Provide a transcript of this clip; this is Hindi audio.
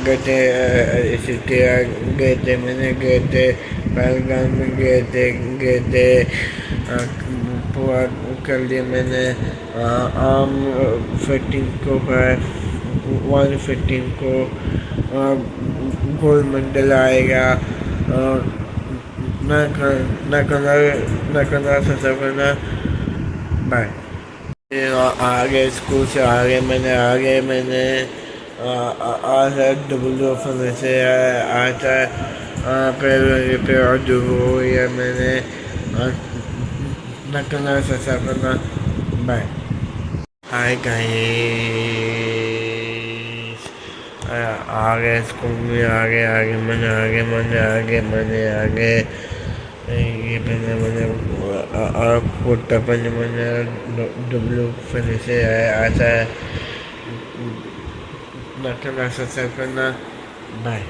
गए थे, सिटिया गए थे, मैंने गए थे, पहलगाम में गए थे, पूरा कर लिया मैंने। आम 15 को है, 115 को गोल्ड मेडल आएगा। ना करना सब करना। बाय। आगे स्कूल से आगे मैंने आज डब्ल्यू ऑफर से आता पे और जो या मैंने ना करना सब करना। बाय। हाय गाइस, आगे स्कूल में आगे ये मैंने कोटा मैंने डब्ल्यू फिर से आता है। ना करना सब्सक्राइब करना। बाय।